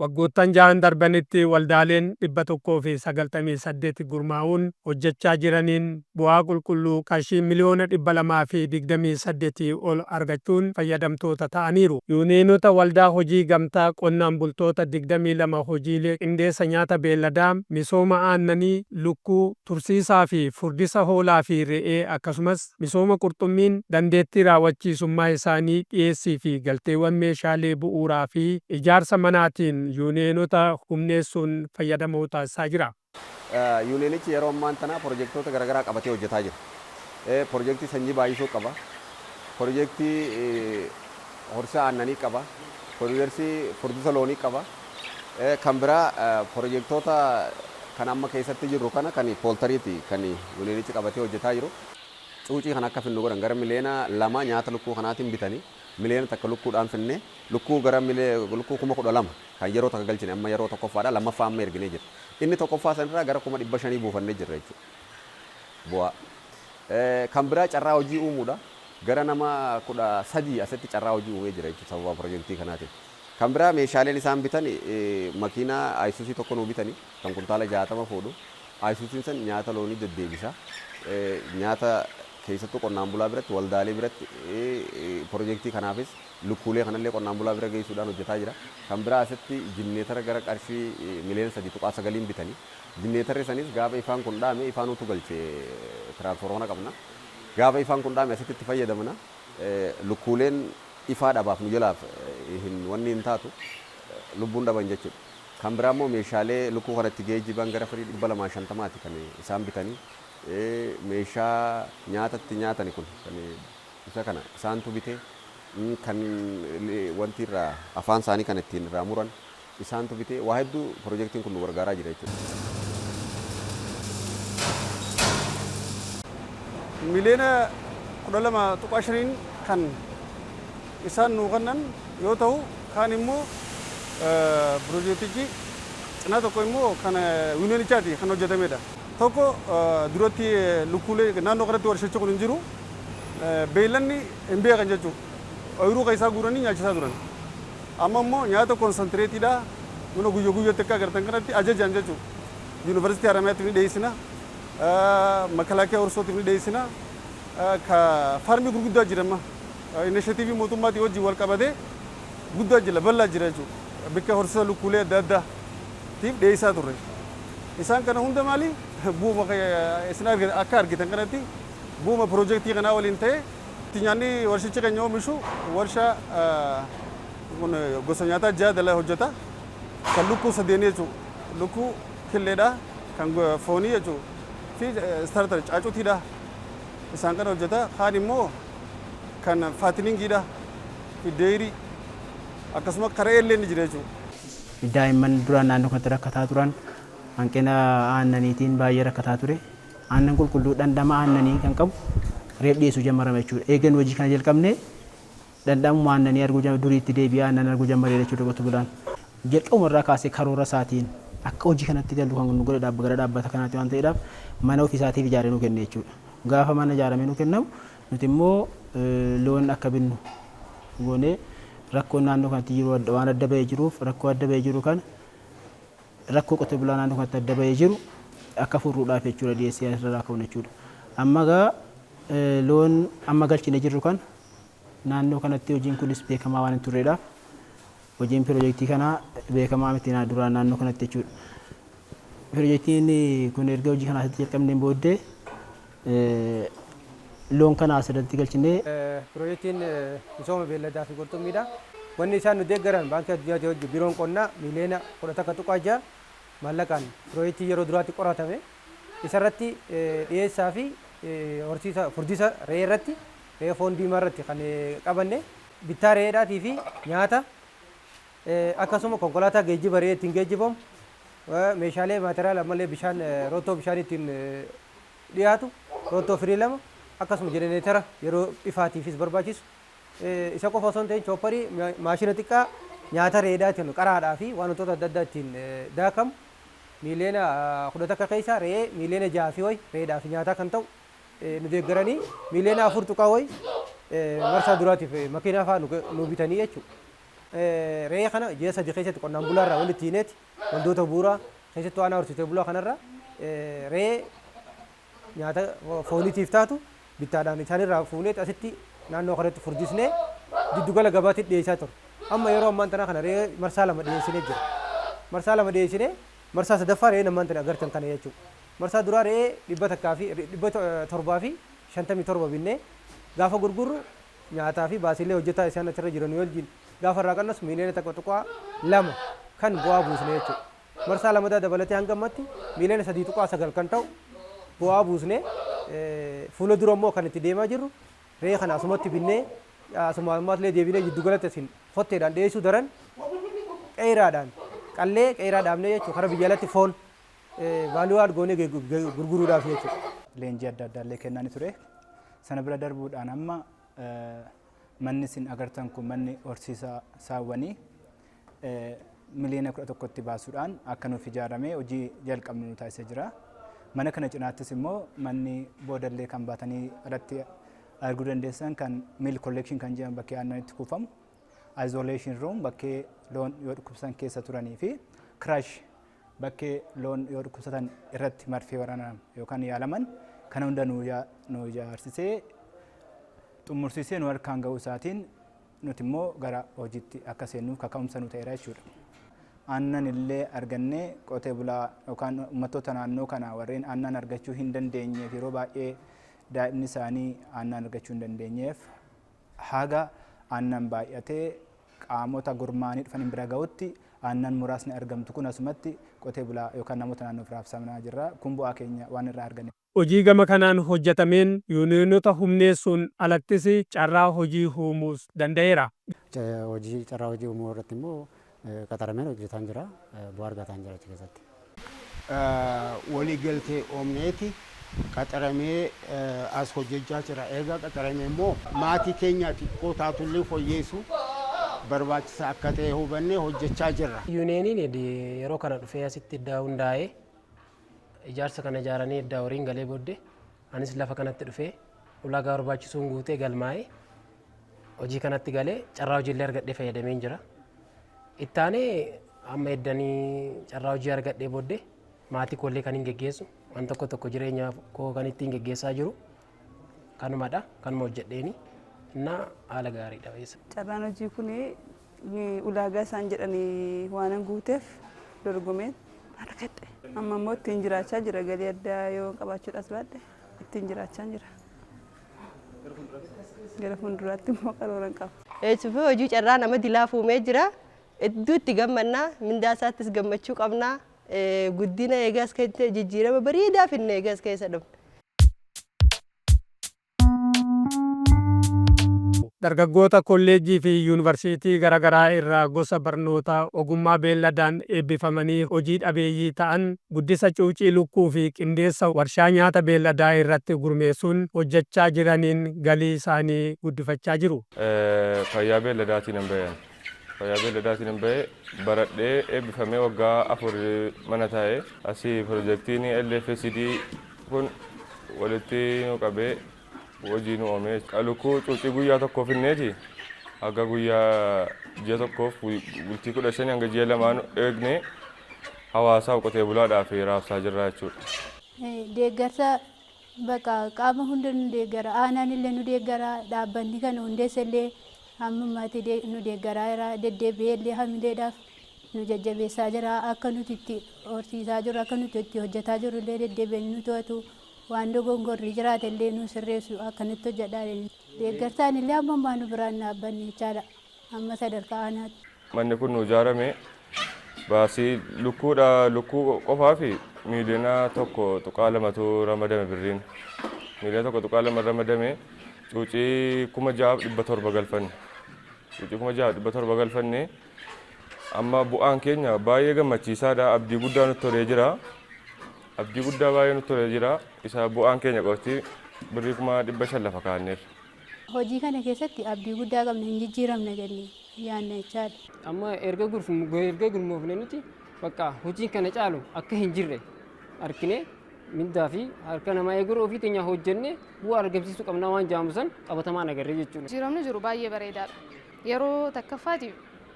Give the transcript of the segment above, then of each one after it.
Waggoottan ja'an darbanitti waldaaleen 198 gurmaa'uun hojjechaa jiraniin bu'aa qulqulluu qarshii miliyoona 228 ol argachuun fayyadamtoota ta'aniiru. Yuuneenota waldaa hojii gamtaa qonnaan bultoota 22 hojiilee qindeessa nyaata beelladaa, misooma aannanii, lukkuu, tursiisaa fi furdisa hoolaa fi re'ee akkasumas misooma qurxummiin dandeettii raawwachiisummaa isaanii dhiyeessii fi galteewwan meeshaalee bu'uuraa fi ijaarsa manaatiin yuuneenota humneessuun fayyadamoo taasisaa jira. Yuuneenichi yeroo ammaan tana piroojeektoota garaagaraa qabatee hojjetaa jira. Piroojeektii sanyii baay'isuu qaba. Piroojeektii horsiisa aannanii qaba. Piroojeektii furdisa loonii qaba. Kan biraa piroojeektoota kan amma keessatti jirru kana kan pooltariiti kan yuuneenichi qabatee hojjetaa jiru. Cuucii kan akka finnu godhan gara miliyoona 2 nyaata lukkuu kanaatiin bitanii miliyoona takka lukkuudhaan finne lukkuu gara lukkuu 12,000 kan yeroo takka galchine amma yeroo tokkoffaadha lammaffaa amma erginee jira. Inni tokkoffaa sanirraa gara 500,000 buufannee jirra jechuudha. Bu'aa. Kan biraa carraa hojii uumuudha. Gara nama 13 asitti carraa hojii uumee jira jechuudha sababa piroojeektii kanaatiin. Kan biraa meeshaaleen isaan bitan makiinaa Ayisuusii tokko nuu bitanii kan kuntaala 60 fuudhu. Ayisuusiin san nyaata loonii deddeebisa. Nyaata keessattuu qonnaan bulaa biratti waldaalee biratti piroojeektii kanaafis lukkuulee kanallee qonnaan bulaa bira geessuudhaan hojjetaa jira. Kan biraa asitti jinneetara gara qarshii miliyoona 3.9 bitanii jinneetarri sanis gaafa ifaan kun dhaame ifaanuutu galche tiraansfoormara qabna. Gaafa ifaan kun dhaame asitti itti fayyadamna. Lukkuuleen ifaa dhabaaf nu jalaaf wanni hin taatu lubbuun dhaban jechuudha. Kan biraa immoo meeshaalee lukkuu kanatti geejjiban gara 250 kan isaan bitanii meeshaa nyaatatti nyaatani kun kan isa kana isaantu bitee kan wanti irraa afaan isaanii kan ittiin irraa muran isaantu bitee waa hedduu piroojeektiin kun nu gargaaraa jira jechuudha. Miliyoona 12.5 kan isaan nu kennan yoo ta'u kaan immoo piroojeektichi cinaa tokko immoo kan yuuneenichaati kan hojjetamedha. Tokko duratti lukkuulee naannoo kanatti warshachi kun hin jiru beeylanni hin beekan jechuudha. Ooyiruu keessaa guuranii nyaachisaa turan. Amma immoo nyaata konsantireetiidha. Mana guyyaa guyyaatti akka agartan kanatti ajajaan jechuudha. Yuunivarsiitii Haramayaatti ni dhiyeessina. Makalaakiyaa Horsootti ni dhiyeessina. Ka faarmii gurguddaa jirama. Inisheetiivii mootummaatii wajjin wal qabatee guddaa jira bal'aa jira jechuudha. Bakka horsiisa lukkuulee adda addaatiif dhiyeessaa turre. Isaan kana hunda maali bu'uma isin akka argitan kanatti bu'uma piroojeektii kanaa waliin ta'e nyaanni warshichi keenya oomishu warshaa gosa nyaataa ja'a dala hojjeta. Kan lukkuu sadeenii jechuudha. Lukkuu killeedha kan foonii jechuudha. Fi starter caacuutiidha. Isaan kana hojjeta. Kaan immoo kan faatiningiidha. Fi deerii akkasuma karee illee ni jira jechuudha. Daa'imman duraan naannoo kanatti rakkataa turan hanqina aannaniitiin baay'ee rakkataa ture. Aannan qulqulluu dhandhama aannanii kan qabu reef dhiyeessuu jalqabame jechuudha. Eegan hojii kana jalqabne dhandhamuma aannanii arguu duriitti deebi'ee aannan arguu jalqabne jechuudha qotu bulaan. Jalqabumarraa kaasee karoora isaatiin akka hojii kanatti galu kan nu godhe gara dhaabbata kanaatti waan ta'eedhaaf mana ofii isaatiif ijaaree nu kenne jechuudha. Gaafa mana ijaaramee nu kennamu nuti immoo loon akka binnu goonee rakkoon naannoo kanatti jiru waan adda bahee jiruuf rakkoo adda bahee jiru kana rakkoo qote bulaa naannoo kanatti adda bahee jiru akka furuudhaaf jechuudha dhiyeessee irraa ka'uun jechuudha. Amma gaa loon amma galchine jirru kan naannoo kanatti hojiin kunis beekamaa waan hin turreedhaaf hojiin piroojeektii kanaa beekamaa miti duraan naannoo kanatti jechuudha. Piroojeektiin kun erga hojii kanaa asitti jalqabneen booddee loon kana asirratti galchine. Piroojeektiin misooma beelladaa fi qurxummiidha. Wanni isaan nu deeggaran baankii addunyaatti hojii biiroon qonnaa miliyoona 11.6 maallaqaan piroojeektii yeroo duraatti qoratame isarratti dhiyeessaa fi horsiisa furdisa re'ee irratti re'ee foon diimaa irratti kan qabanne bittaa re'eedhaatii fi nyaata akkasuma konkolaataa geejjiba re'ee ittiin geejjibamu meeshaalee maateraala ammallee bishaan rootoo bishaan ittiin dhiyaatu rootoo firii 2 akkasuma jenereetara yeroo ifaatiifis barbaachisu isa qofa osoo hin ta'in choopparii maashina xiqqaa nyaata re'eedhaatiin qaraadhaa fi wantoota adda addaa ittiin daakamu miliyoona 10 akka keessaa re'ee miliyoona 6 fi wayi re'eedhaa fi nyaataa kan ta'u nu deeggaranii miliyoona 4 tuqaa wayi marsaa duraatiif makiinaa fa'aa nu bitanii jechuudha. re'ee kana ji'a sadii keessatti qonnaan bulaarraa walitti hineeti wantoota bu'uuraa keessattuu aanaa horsiisee bulaa kanarra re'ee nyaata fooniitiif taatu bittaadhaan isaanirraa fuunee asitti naannoo kanatti furdisnee giddugala gabaatti dhiyeessaa ture. Amma yeroo ammaan tanaa kana re'ee marsaa lama dhiyeessinee jira. Marsaa lama dhiyeessinee marsaa sadaffaa re'ee ammaan tana agartan kana jechuudha. Marsaa duraa re'ee 107 binnee gaafa gurgurru nyaataa fi baasiilee hojjetaa isaan achirra jiran wajjin gaafa irraa qannas miliyoona tokko tuqaa lama kan bu'aa buusne jechuudha. Marsaa lamadaa dabalatee hanga ammatti miliyoona 3.9 kan ta'u bu'aa buusne fuula dura immoo kan itti deemaa jirru re'ee kana asumatti binnee asuma ammaatilee deebinee giddugalatti asin hotteedhaan dhiyeessuu daran qeeraadhaan qallee qeeraa dhaabnee jechuudha karaa biyya alatti foon vaaluu argoonee gurguruudhaaf jechuudha. Leenjii adda addaallee kennaa ture. Sana bira darbuudhaan amma manni isin agartan kun manni horsiisa saawwanii miliyoona 11tti baasuudhaan akka nuuf ijaaramee hojii jalqabnu nu taasisee jira. Mana kana cinaattis immoo manni boodallee kan baatanii alatti arguu dandeessan kan milk collection kan jedhamu bakkee aannanitti kuufamu, isolation room bakkee loon yoo dhukkubsatan keessa turanii fi crash bakkee loon yoo dhukkubsatan irratti marfee waraanaan yookaan yaalaman kana hunda nu ijaarsisee xumursiisee nu harkaan ga'uu isaatiin nuti immoo gara hojiitti akka seennuuf kaka'umsa nu ta'eera jechuudha. Aannan illee argannee qotee bulaa yookaan uummattoota naannoo kana warreen aannan argachuu hin dandeenyeef yeroo baay'ee daa'imni isaanii aannan argachuu hin dandeenyeef haga aannan baay'atee qaamota gurmaanii dhufan bira ga'utti aannan muraasni argamtu kun asumatti qotee bulaa yookaan namoota naannoof raabsamaa jirra. Kun bu'aa keenya waan irraa arganne. Hojii gama kanaan hojjetameen yuuniyoonota humneessuun alattis carraa hojii uumuus danda'eera. Hojii carraa hojii uumuu irratti immoo qaxarameen hojjetaa jira, bu'aa argataa jira achi keessatti. Walii galtee oomneeti qaxaramee as hojjechaa jira. Egaa qaxaramee immoo maatii keenya xiqqoo taatullee fooyyeessu barbaachisaa akka ta'e hubannee hojjechaa jirra. Yuuniyeeniin yeroo kana dhufee asitti iddaa hundaa'ee ijaarsa kana ijaaranii iddaa horiin galee booddee anis lafa kanatti dhufee ulaagaa barbaachisuun guutee galmaa'ee hojii kanatti galee carraa hojiillee argadhee fayyadamee jira. Ittaanee amma eddanii carraa hojii argadhee booddee maatii koollee kan hin geggeessu waan tokko tokko jireenya koo kan ittiin geggeessaa jiru kanumadha kanuma hojjedheeni innaa haala gaariidha. Carraan hojii kun ulaagaa isaan jedhanii waan guuteef dorgomeen argadhe. Amma immoo ittiin jiraachaa jira galii addaa yoo qabaachuudhaas baadhe ittiin jiraachaa jira. Gara fuulduraatti immoo qarooran qaba. Eesuufii hojii carraa nama dilaa fuumee jira. Iddoo itti gammannaa mindaa isaattis gammachuu qabnaa. Guddina eegas keessa jijjiirama bareedaa finne eegas keessa dhufne. Dargaggoota kolleejjii fi yuunivarsiitii garaagaraa irraa gosa barnoota ogummaa beelladaan eebbifamanii hojii dhabeeyyii ta'an guddisa cuucii lukkuu fi qindeessa warshaa nyaata beelladaa irratti gurmeessuun hojjechaa jiraniin galii isaanii guddifachaa jiru. Fayyaa beelladaatiin hin bayan. Fayyaa beelladaatiin hin bahe baradhee eebbifamee waggaa 4 mana taa'e asii piroojeektiin LFCD kun walitti nu qabee hojii nu oomee lukkuu cuucii guyyaa tokkoof hinneeti haga guyyaa ji'a tokkoof bultii 15 hanga ji'a 2 eegnee hawaasaaf qotee bulaadhaaf raabsaa jirra jechuudha. Deeggarsa bakka qaama hunda nu deeggara aanaan illee nu deeggara dhaabbanni kana hundeessa illee hammummaatti nu deeggaraa deddeebi'ee illee hamileedhaaf nu jajjabeessaa jira akka nuti itti horsiisaa jirru akka nuti itti hojjetaa jirru illee deddeebi'anii nu to'atu. Waan dogongorri jiraate illee nu sirreessu akkanatti hojjedhaa deeggarsaan illee amma nu biraan dhaabbanne jechaadha amma sadarkaa aanaatti. Manni kun nu ijaarame baasii lukkuu qofaa fi miliyoona 1.2 ramadame birriin. Miliyoona 1.2 ramadame cuucii 6,700 galfanne. Cuucii 6,700 galfanne amma bu'aan keenya baay'ee gammachiisaadha. Abdii guddaa nutti tolee jira. Abdii guddaa baay'ee nutti tolee jira. Isa bu'aan keenya qofti birrii 500 lafa kaa'anneerra. Hojii kana keessatti abdii guddaa qabna hin jijjiiramne jennee yaadna jechaadha. Amma erga gurmoofne nuti bakka hojii kana caalu akka hin jirre arginee mindaa fi harka namaa eeguu ofii teenya hojjennee bu'aa argamsiisuu qabna waan jaamusan qabatamaan agarree jechuudha. Jijjiiramni jiru baay'ee bareedaadha. Yeroo takkaffaatiif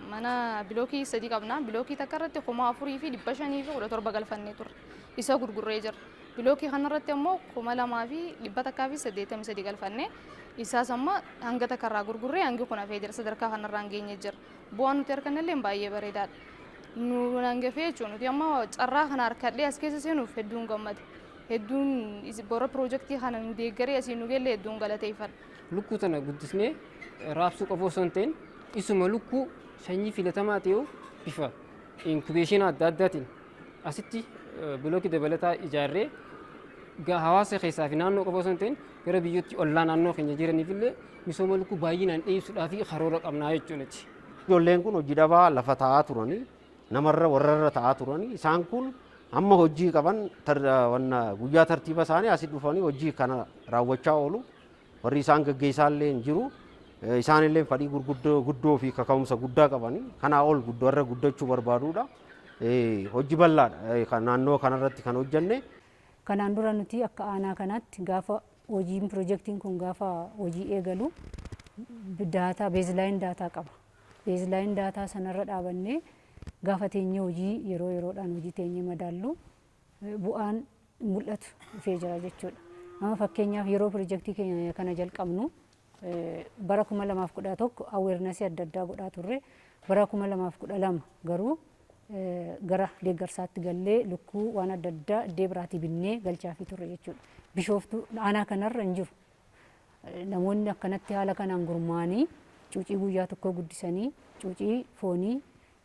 mana bilookii sadii qabna. Bilookii takka irratti 4,000 fi 517 galfannee turre. Isa gurgurree jira. Bilookii kanarratti immoo 2,183 galfannee isaas amma hanga takka irraa gurgurree hangi kun hafee jira. Sadarkaa kanarraa geenye jira. Bu'aan nuti argannellee baay'ee bareedaadha. Nu hangafee jechuun nuti amma carraa kana harkadhee as keessa seenuuf hedduun gammade. Hedduun bora piroojeektii kana nu deeggaree asii nu geellee hedduun galateeffadha. Lukkuu tana guddisnee raabsuu qabu osoo hin ta'in isuma lukkuu sanyii filatamaa ta'e bifa inkubeeshinii adda addaatiin asitti bilookii dabalataa ijaarree hawaasa keessaa fi naannoo qabu osoo hin ta'in gara biyyootti ollaa naannoo keenya jiraniif illee misooma lukkuu baay'inaan dhiyeessuudhaa fi karoora qabnaa jechuuti. Ijoolleen kun hojii dhabaa lafa taa'aa turanii namarra warrarra taa'aa turanii isaan kun amma hojii qaban guyyaa tartiiba isaanii asii dhufanii hojii kana raawwachaa oolu. Warri isaan gaggeessaallee hin jiru. Isaanillee fedhii guddoo fi kaka'umsa guddaa qabanii kanaa ol warra guddachuu barbaaduudha. Hojii bal'aadha naannoo kanarratti kan hojjenne. Kanaan dura nuti akka aanaa kanaatti gaafa hojiin piroojeektiin kun gaafa hojii eegalu daataa beezilaayin daataa qaba. Beezilaayin daataa sanarra dhaabannee gaafa teenyee hojii yeroo yeroodhaan hojii teenyee madaallu bu'aan mul'atu dhufee jira jechuudha. Amma fakkeenyaaf yeroo piroojeektii keenya kana jalqabnu bara 2011 aweernasii adda addaa godhaa turre bara 2012 garuu gara deeggarsaatti gallee lukkuu waan adda addaa iddoo biraatii binnee galchaafii turre jechuudha. Bishooftuu aanaa kanarra hin jiru. Namoonni akkanatti haala kanaan gurmaa'anii cuucii guyyaa tokko guddisanii cuucii foonii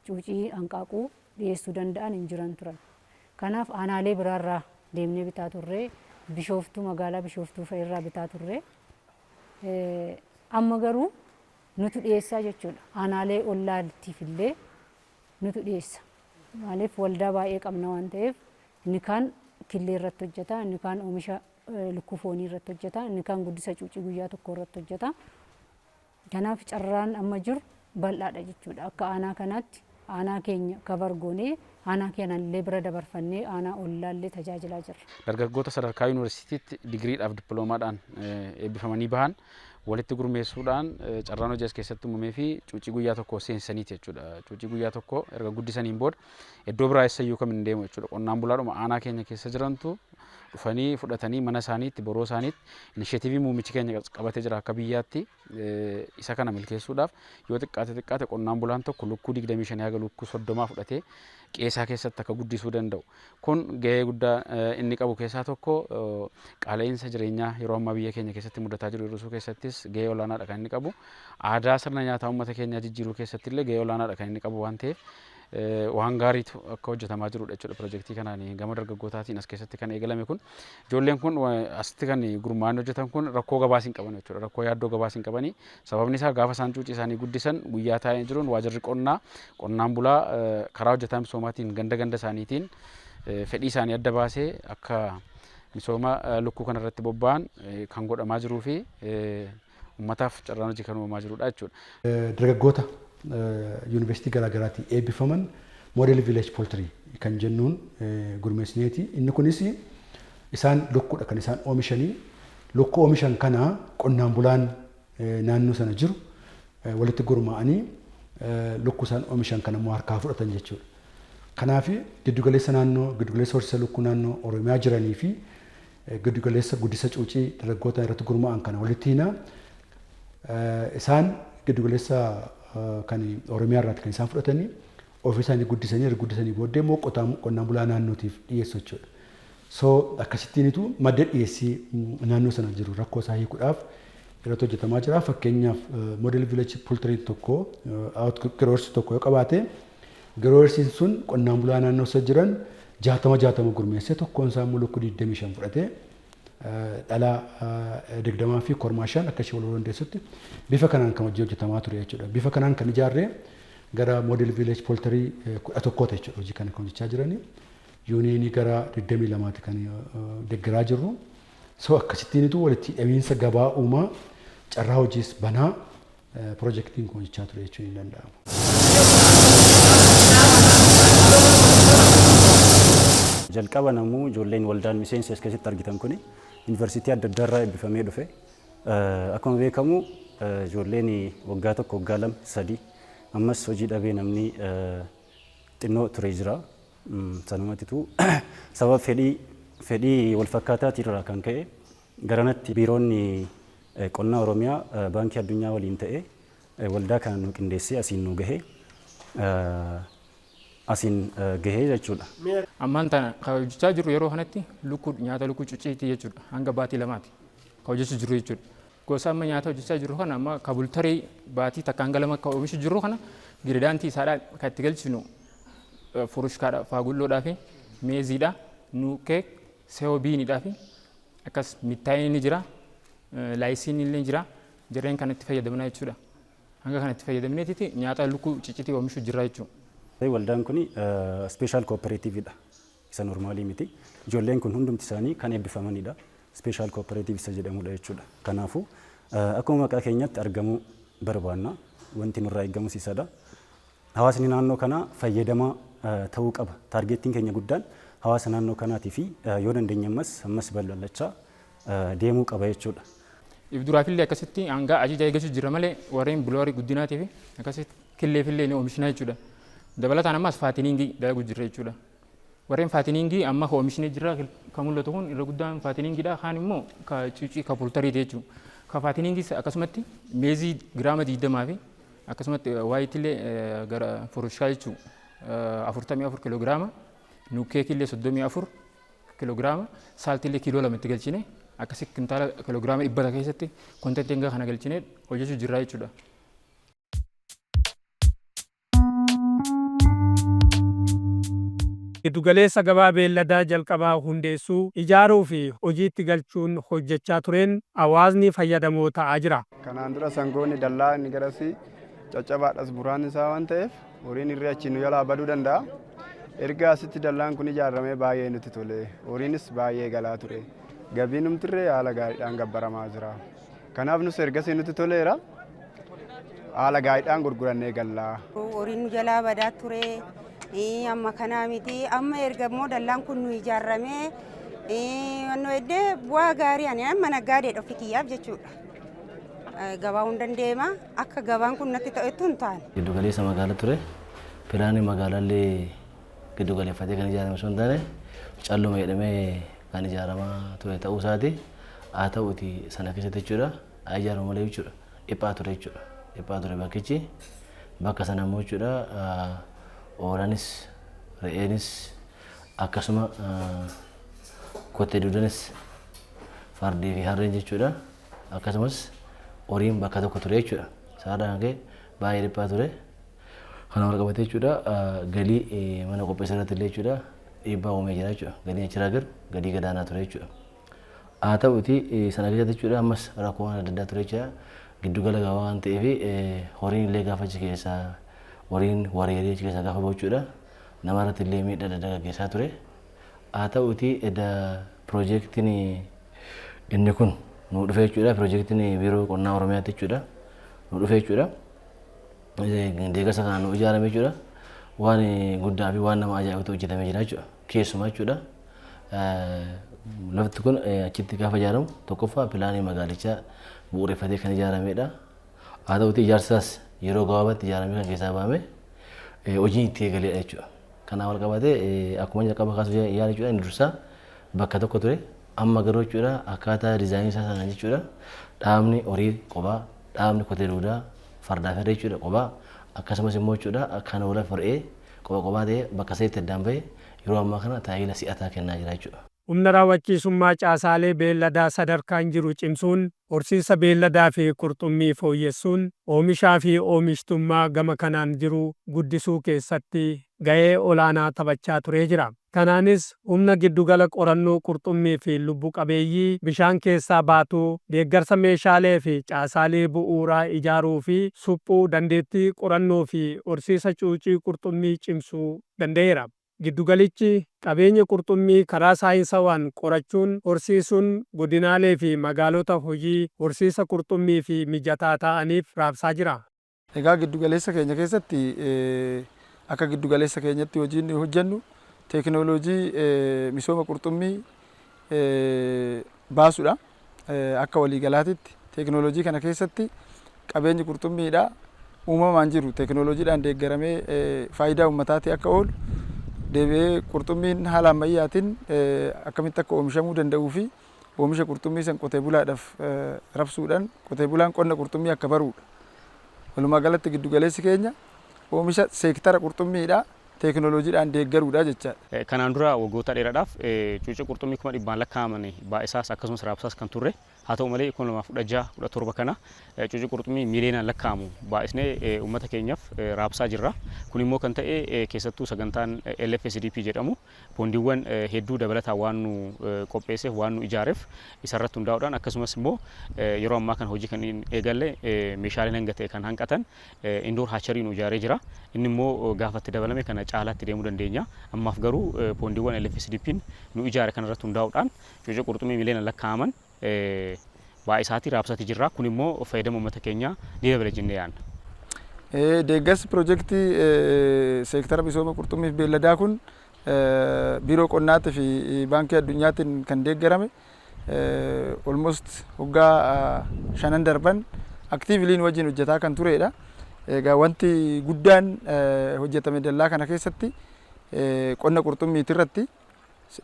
cuucii hanqaaquu dhiyeessuu danda'an hin jiran turan. Kanaaf aanaalee biraarraa deemnee bitaa turre bishooftuu magaalaa bishooftuu fa'irraa bitaa turre. Amma garuu nutu dhiyeessaa jechuudha. Aanaalee ollaattiif illee nutu dhiyeessa. Maaliif waldaa baay'ee qabna waan ta'eef inni kaan killee irratti hojjeta, inni kaan oomisha lukkuu foonii irratti hojjeta, inni kaan guddisa cuucii guyyaa tokko irratti hojjeta. Kanaaf carraan amma jiru bal'aadha jechuudha. Akka aanaa kanaatti aanaa keenya kabar goonee aanaa keenyallee bira dabarfannee aanaa ollaallee tajaajilaa jirra. Dargaggoota sadarkaa yuunivarsiitiitti digiriidhaaf dippiloomaadhaan eebbifamanii bahan walitti gurmeessuudhaan carraan hojii as keessatti uumamee fi cuucii guyyaa tokko seensaniiti jechuudha. Cuucii guyyaa tokko erga guddisaniin booda iddoo biraa eessayyuu kam hin deemu jechuudha. Qonnaan bulaadhuma aanaa keenya keessa jirantu dhufanii fudhatanii mana isaaniitti boroo isaaniitti inisheetivii muummichi keenya qabatee jira akka biyyaatti isa kana milkeessuudhaaf yoo xiqqaate qonnaan bulaan tokko lukkuu 25 haga lukkuu 30 fudhatee qeesaa keessatti akka guddisuu danda'u. Kun gahee guddaa inni qabu keessaa tokko qaala'insa jireenyaa yeroo ammaa biyya keenya keessatti mudataa jiru hir'isuu keessattis gahee olaanaadha kan inni qabu. Aadaa sirna nyaataa uummata keenyaa jijjiiruu keessatti illee gahee olaanaadha kan inni qabu waan ta'eef waan gaariitu akka hojjetamaa jirudha jechuudha. Piroojeektii kanaan gama dargaggootaatiin as keessatti kan eegalame kun ijoolleen kun asitti kan gurmaa'anii hojjetan kun rakkoo gabaas hin qaban jechuudha. Rakkoo yaaddoo gabaas hin qabanii sababni isaa gaafa isaan cuucii isaanii guddisan guyyaa taa'ee jiruun waajirri qonnaan bulaa karaa hojjetaa misoomaatiin ganda isaaniitiin fedhii isaanii adda baasee akka misooma lukkuu kanarratti bobba'an kan godhamaa jiruu fi uummataaf carraan hojii kan uumamaa jirudha jechuudha. Dargaggoota yuunivarsiitii garaagaraatiin eebbifaman moodel viileej pooltirii kan jennuun gurmeessineeti. Inni kunis isaan lukkuudha kan isaan oomishanii. Lukkuu oomishan kana qonnaan bulaan naannoo sana jiru walitti gurmaa'anii lukkuu isaan oomishan kana immoo harkaa fudhatan jechuudha. Kanaaf giddugaleessa horsiisa lukkuu naannoo Oromiyaa jiranii fi giddugaleessa guddisa cuucii dargaggoota irratti gurmaa'an kana walitti hina isaan giddugaleessa kan Oromiyaa irratti kan isaan fudhatanii ofii isaanii guddisanii booddee immoo qonnaan bulaa naannootiif dhiyeessu jechuudha. So akkasittiinitu madda dhiyeessii naannoo sana jiru rakkoo isaa hiikuudhaaf irratti hojjetamaa jira. Fakkeenyaaf moodel viileej pooltirii tokko giroorsi tokko yoo qabaate giroorsiin sun qonnaan bulaa naannoo sana jiran 60 gurmeessee tokkoon isaa immoo lukkuu 25 fudhatee dhalaa 20 fi kormaa 5 akka ishee wal hundeessutti bifa kanaan kan hojii hojjetamaa ture jechuudha. Bifa kanaan kan ijaarree gara moodel viileej pooltirii 11 jechuudha hojii kana kan hojjechaa jiranii. Yuuniinii gara 22 kan deeggaraa jirru. So akkasittiinitu walitti hidhamiinsa gabaa uumaa carraa hojiis banaa piroojeektiin kun hojjechaa ture jechuun ni danda'ama. Jalqaba namuu ijoolleen waldaan miseensa as keessatti argitan kuni yuunivarsiitii adda addaarraa eebbifamee dhufe. Akkuma beekamu ijoolleen waggaa tokko waggaa lama sadii ammas hojii dhabee namni xinnoo ture jira. Sanumatitu sababa fedhii wal fakkaataatirraa kan ka'e garanatti biiroonni qonnaa Oromiyaa baankii addunyaa waliin ta'ee waldaa kana nu qindeessee asiin nu gahee jechuudha. Ammaan tana kan hojjechaa jirru yeroo kanatti nyaata lukkuu cucciitii jechuudha. Hanga baatii lamaati kan hojjechaa jirru jechuudha. Gosa amma nyaata hojjechaa jirru kana amma kan bultarii baatii takka hanga lama kan oomishu jirru kana giridaantii isaadhaan kan itti galchinu furushkaadha, faagulloodhaa fi meeziidha, nuukee, seewobiinidhaa fi akkas mittaayin ni jira, laayisiin illee jira. Jarreen kanatti fayyadamna jechuudha. Hanga kanatti fayyadamneetiti nyaata lukkuu ciccitii oomishu jirra jechuudha. Waldaan kun special cooperative isa normaalii miti. Ijoolleen kun hundumti isaanii kan eebbifamanidha. Special cooperative isa jedhamudha jechuudha. Kanaafuu akkuma maqaa keenyatti argamuu barbaanna. Wanti nurraa eeggamus isadha. Hawaasni naannoo kanaa fayyadamaa ta'uu qaba. Taargeettiin keenya guddaan hawaasa naannoo kanaatii fi yoo dandeenye ammas bal'achaa deemuu qaba jechuudha. Ibduraafillee akkasitti hanga ajaja eeggachuu jira malee warreen buloorii guddinaatii fi akkasitti killeefillee ni oomishna jechuudha. Dabalataan ammas faatiniingii dalagu jirra jechuudha. Warreen faatiniingii amma oomishnee jirra kan mul'atu kun irra guddaan faatiniingiidha. Kaan immoo ka cuucii ka pultariiti jechuudha. Ka faatiniingii akkasumatti meezii giraama 20 fi akkasumatti waayitillee gara furushkaa jechuudha 44 kiloogiraama, nuukeekillee 34 kiloogiraama, saaltillee kiiloo 2 itti galchine akkasitti kintaala kiloogiraama 100 keessatti kontentii kana galchine hojjechuu jirra jechuudha. Giddugaleessa gabaa beelladaa jalqabaa hundeessuu, ijaaruu fi hojiitti galchuun hojjechaa tureen hawaasni fayyadamoo ta'aa jira. Kanaan dura sangoonni dallaa inni garasii caccabaadhas buraan isaa waan ta'eef horiin irree achi nu jalaa baduu danda'a. Erga asitti dallaan kun ijaaramee baay'ee nutti tole. Horiinis baay'ee galaa ture. Gabiin numtirree haala gaariidhaan gabbaramaa jira. Kanaaf nus ergasii nutti toleera. Haala gaariidhaan gurgurannee gallaa. Horiin nu jalaa badaa ture. Amma kanaa miti. Amma erga immoo dallaan kun nu ijaaramee wanno eddee bu'aa gaarii ani amma naggaadee ofi kiyyaaf jechuudha. Gabaa hundaan deema akka gabaan kun natti ta'ettu hin taane. Giddugaleessa magaalaa ture. Pilaanii magaalaallee giddugaleeffatee kan ijaarame osoo hin taane calluma jedhamee kan ijaaramaa ture ta'uu isaati. Haa ta'uuti sana keessatti jechuudha. Haa ijaaramu malee jechuudha. Dhiphaa ture jechuudha. Dhiphaa ture bakkichi. Bakka sana immoo jechuudha oolaanis re'eenis akkasuma kottee duudanis fardii fi harreen jechuudha. Akkasumas horiin bakka tokko ture jechuudha. Saadaan kee baay'ee dhiphaa ture. Kana wal qabatee jechuudha galii mana qopheessa irratti illee jechuudha dhiibbaa uumee jira jechuudha. Galii achiraa jiru galii gadaanaa ture jechuudha. Haa ta'uuti sana keessatti jechuudha ammas rakkoowwan adda addaa ture jechuudha. Giddugala gabaa waan ta'eef horiin illee gaafa achi keessaa horiin wareeree achi keessaa gaafa jechuudha nama irratti illee miidhaa adda addaa gaggeessaa ture. Haa ta'uuti piroojeektiin inni kun nu dhufee jechuudha. Piroojeektiin biiroo qonnaa Oromiyaatti jechuudha nu dhufee jechuudha. Deeggarsa kanaan nu ijaarame jechuudha. Waan guddaa fi waan nama ajaa'ibutu hojjetamee jira jechuudha. Keessumaa jechuudha. Lafti kun achitti gaafa ijaaramu tokkoffaa pilaanii magaalichaa bu'uureffatee kan ijaaramedha. Haa ta'uuti ijaarsaas yeroo gabaabaatti ijaaramee kan keessaa bahame hojiin itti eegaleedha jechuudha. Kanaan wal qabatee akkuma jalqaba kaasuu yaala jechuudha inni dursaa bakka tokko ture. Amma garuu jechuudha akkaataa diizaayinii isaa sana jechuudha dhaabni horii qophaa, dhaabni kottee duudaa fardaa fi jechuudha qophaa akkasumas immoo jechuudha kan wal far'ee qophaa ta'ee bakka sadiitti addaan bahee yeroo ammaa kana tajaajila si'ataa kennaa jira jechuudha. Humna raawwachiisummaa caasaalee beelladaa sadarkaan jiru cimsuun, horsiisa beelladaa fi qurxummii fooyyessuun, oomishaa fi oomishtummaa gama kanaan jiru guddisuu keessatti gahee olaanaa taphachaa turee jira. Kanaanis humna giddugala qorannoo qurxummii fi lubbu qabeeyyii bishaan keessaa baatuu, deeggarsa meeshaalee fi caasaalee bu'uuraa ijaaruu fi suphuu dandeettii qorannoo fi horsiisa cuucii qurxummii cimsuu danda'eera. Giddugalichi qabeenya qurxummii karaa saayinsawaan qorachuun horsiisuun godinaalee fi magaalota hojii horsiisa qurxummii fi mijataa ta'aniif raabsaa jira. Egaa giddugaleessa keenya keessatti akka giddugaleessa keenyatti hojiin hojjennu teekinooloojii misooma qurxummii baasuudha. Akka waliigalaatitti teekinooloojii kana keessatti qabeenyi qurxummiidha uumamaan jiru teekinooloojiidhaan deeggaramee faayidaa uummataati akka oolu deebi'ee qurxummiin haala ammayyaatiin akkamitti akka oomishamuu danda'uu fi oomisha qurxummii san qotee bulaadhaaf rabsuudhaan qotee bulaan qonna qurxummii akka baruudha. Walumaa galatti giddu galeessi keenya oomisha seektara qurxummiidhaa teekinooloojiidhaan deeggaruudha jechaadha. Kanaan dura waggoota dheeraadhaaf cuucii qurxummii 1,000 lakkaa'aman baay'isaas akkasumas raabsaas kan turre haa ta'u malee 2016-17 kana cuucii qurxummii miiliyoonaan lakkaa'amu baay'isnee uummata keenyaaf raabsaa jirra. Kun immoo kan ta'e keessattuu sagantaan LFSDP jedhamu boondiiwwan hedduu dabalataa waan nu qopheesseef waan nu ijaareef isarratti hundaa'uudhaan akkasumas immoo yeroo ammaa kana hojii kan eegalle meeshaaleen hanga ta'e kan hanqatan indoor haacharii nu ijaaree jira. Inni immoo gaafatti dabalame kana caalaatti deemuu dandeenya. Ammaaf garuu boondiiwwan LFSDP'n nu ijaare kanarratti hundaa'uudhaan cuucii qurxummii miiliyoonaan lakkaa'aman baay'isaatii raabsatii jirra. Kun immoo fayyadama uummata keenyaa ni dabala jennee yaadna. Deeggarsi piroojeektii seektara misooma qurxummiif beelladaa kun biiroo qonnaatii fi baankii addunyaatiin kan deeggarame almost waggaa 5 darban aktiiviliin wajjin hojjetaa kan turedha. Egaa wanti guddaan hojjetame dallaa kana keessatti qonna qurxummiiti irratti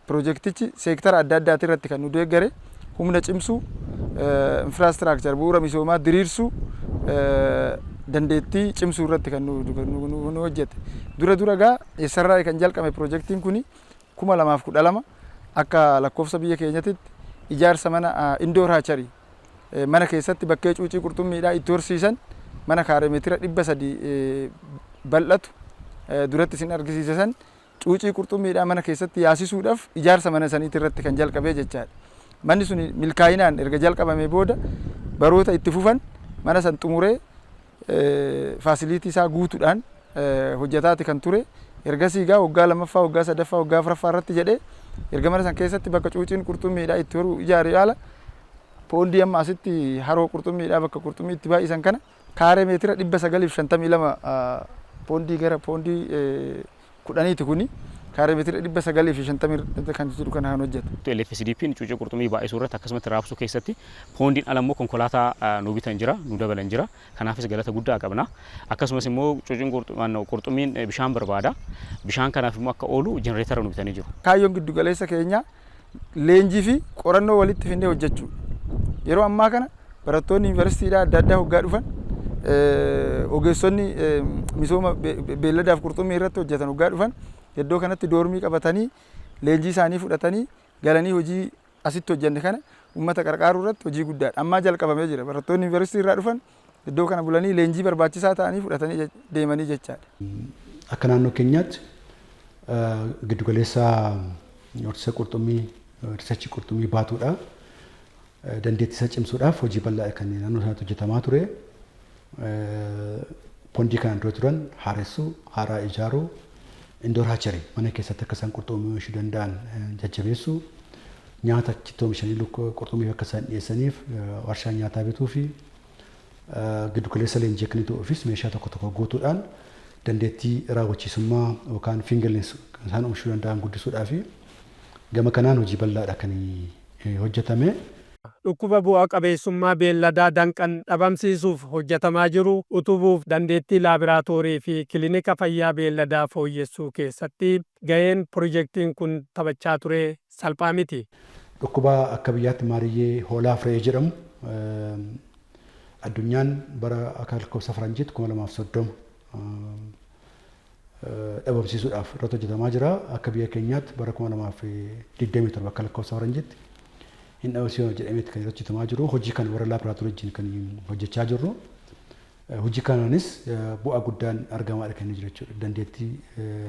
piroojeektichi seektara adda addaati irratti kan nu deeggare humna cimsuu infraastiraakchar bu'uura misoomaa diriirsuu dandeettii cimsuu irratti kan nu hojjete. Dura gaa eessarraa kan jalqabe piroojeektiin kuni 2012 akka lakkoofsa biyya keenyatti ijaarsa mana indoor haacharii mana keessatti bakkee cuucii qurxummiidhaa itti horsiisan mana kaaree meetira 300 bal'atu duratti isin argisiisan cuucii qurxummiidhaa mana keessatti yaasisuudhaaf ijaarsa mana saniitii irratti kan jalqabee jechaadha. Manni sun milkaa'inaan erga jalqabamee booda baroota itti fufan mana san xumuree faasiliitii isaa guutuudhaan hojjetaati kan ture. Ergasii gaa waggaa 2ffaa, waggaa 3ffaa, waggaa 4ffaa irratti jedhee erga mana san keessatti bakka cuuciin qurxummiidhaa itti horuu ijaare yaala poondii amma asitti haroo qurxummiidhaa bakka qurxummii itti baay'isan kana kaaree meetira 952 poondii gara poondii 10ti kuni kaaree meetira 950 kan jiru kana kan hojjetu. LFSDP'n cuucii qurxummii baay'isuu irratti akkasumas raabsuu keessatti poondiin ala immoo konkolaataa nu bitan jira, nu dabalan jira. Kanaafis galata guddaa qabna. Akkasumas immoo cuuciin qurxummiin bishaan barbaada. Bishaan kanaaf immoo akka oolu jenereetara nu bitanii jiru. Kaayyoon giddu galeessa keenya leenjii fi qorannoo walitti fidnee hojjechuu. Yeroo ammaa kana barattoonni yuunivarsiitiidhaa adda addaa hoggaa dhufan ogeessonni misooma beelladaaf qurxummii irratti hojjetan hoggaa dhufan iddoo kanatti doormii qabatanii leenjii isaanii fudhatanii galanii hojii asitti hojjenne kana uummata qarqaaruu irratti hojii guddaadha. Ammaa jalqabamee jira. Barattoonni yuunivarsiitii irraa dhufan iddoo kana bulanii leenjii barbaachisaa ta'anii fudhatanii deemanii jechaadha. Akka naannoo keenyaatti giddu galeessa horsiisa qurxummii risachi qurxummii baatuudha. Dandeettii isa cimsuudhaaf hojii bal'aa kan naannoo sanatti hojjetamaa ture. Poondii kanaan dura turan haaressuu, haaraa ijaaruu, indoor haacharii mana keessatti akka isaan qurxummii oomishuu danda'an jajjabeessuu, nyaata achitti oomishanii qurxummii akka isaan dhiyeessaniif warshaa nyaataa bituu fi giddu galeessa leenjii akka inni ta'uufis meeshaa tokko tokko guutuudhaan dandeettii raawwachiisummaa yookaan fingerlins isaan oomishuu danda'an guddisuudhaa fi gama kanaan hojii bal'aadha kan hojjetame. Dhukkuba bu'aa qabeessummaa beelladaa danqan dhabamsiisuuf hojjetamaa jiru utubuuf dandeettii laaboraatoorii fi kilinika fayyaa beelladaa fooyyessuu keessatti ga'een piroojeektiin kun taphachaa ture salphaa miti. Dhukkuba akka biyyaatti maariyyee hoolaa firee jedhamu addunyaan bara akka lakkoofsa faranjiitti 2030 dhabamsiisuudhaaf irratti hojjetamaa jira. Akka biyya keenyaatti bara 2027 akka lakkoofsa faranjiitti hin dhabamsiifama jedhameeti kan hojjetamaa jiru. Hojii kan warra laaboraatoorii wajjin kan hojjechaa jirru. Hojii kanaanis bu'aa guddaan argamaadha kan jiru jechuudha. Dandeettii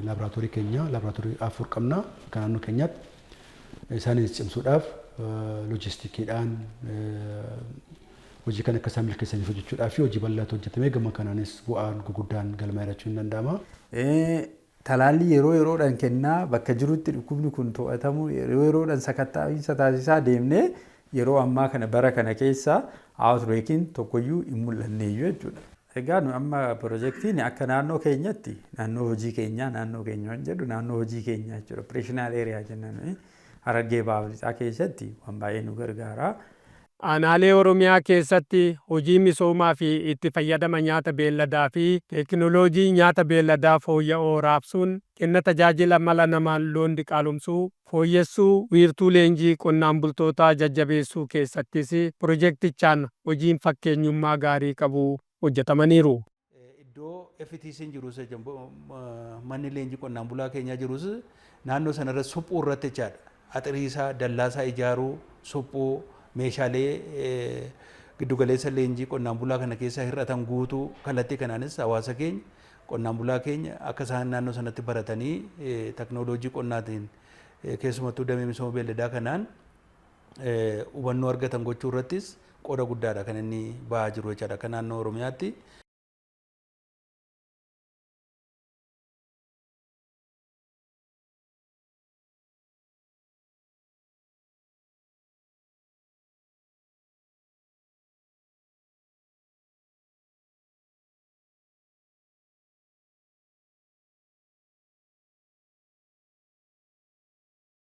laaboraatoorii keenya laaboraatoorii 4 qabna kan naannoo keenyaatti isaanis cimsuudhaaf loojistikiidhaan hojii kan akka isaan milkeessaniif hojjechuudhaaf fi hojii bal'aatu hojjetamee gama kanaanis bu'aan guguddaan galmaa'achuu hin danda'ama. Talaalli yeroo yeroodhaan kennaa bakka jirutti dhukkubni kun to'atamu yeroo yeroodhaan sakatta'iinsa taasisaa deemnee yeroo ammaa kana bara kana keessa outbreakiin tokkoyyuu hin mul'anneeyyuu jechuudha. Egaa nu amma piroojeektiin akka naannoo keenyatti naannoo hojii keenyaa naannoo keenya waan jedhu naannoo hojii keenyaa jechuudha. Operational area jennaan Harargee Bahaa keessatti waan baay'ee nu gargaara. Aanaalee Oromiyaa keessatti hojii misoomaa fi itti fayyadama nyaata beelladaa fi teekinooloojii nyaata beelladaa fooyya'oo raabsuun kenna tajaajila mala namaan loon diqaalomsuu fooyyessuu wiirtuu leenjii qonnaan bultootaa jajjabeessuu keessattis pirojektichaan hojiin fakkeenyummaa gaarii qabu hojjetamaniiru. Iddoo FTC'n jirus manni leenjii qonnaan bulaa keenyaa jirus naannoo sanarratti suphuu irratti jechaadha. Axiriisaa dallaasaa ijaaruu suphuu meeshaalee giddugaleessa leenjii qonnaan bulaa kana keessa hir'atan guutuu kallattii kanaanis hawaasa keenya qonnaan bulaa keenya akka isaan naannoo sanatti baratanii teknooloojii qonnaatiin keessumattuu damee misooma beelladaa kanaan hubannoo argatan gochuu irrattis qooda guddaadha kan inni bahaa jiru jechaadha akka naannoo Oromiyaatti.